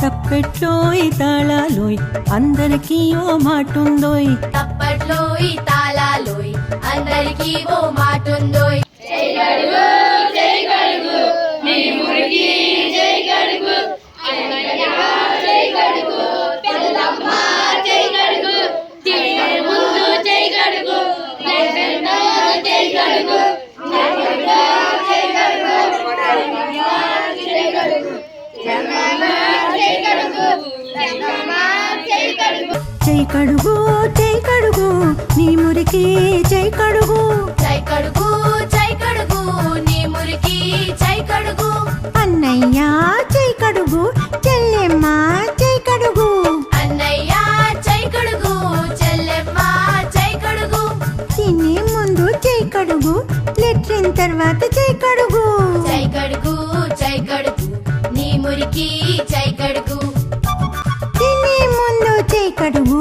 తప్పెట్లోయ్ తాళాలోయ్ అందరికీ ఓ మాటుందోయ్. తప్పట్లోయ్ తాళాలోయ్ అందరికీ ఓ మాటుందోయ్. జై గడుగు జై గడుగు నీ మురికి జై గడుగు అన్నయ్య జై గడుగు పెద్దమ్మ జై గడుగు తినే ముందు జై గడుగు నైవేద్య జై గడుగు నైవేద్య జై గడుగు నైవేద్య జై గడుగు జగమ్మ జై గడుగు జగమ్మ జై గడుగు. జై కడుగు జై కడుగు నీ మురికి జై కడుగు. జై కడుగు జై కడుగు నీ మురికి జై కడుగు. అన్నయ్య జై కడుగు చెల్లెమ్మ జై కడుగు. అన్నయ్య జై కడుగు చెల్లెమ్మ జై కడుగు. తినే ముందు జై కడుగు లెట్రిన్ తర్వాత జై కడుగు. జై కడుగు జై కడుగు నీ మురికి జై కడుగు. తినే ముందు జై కడుగు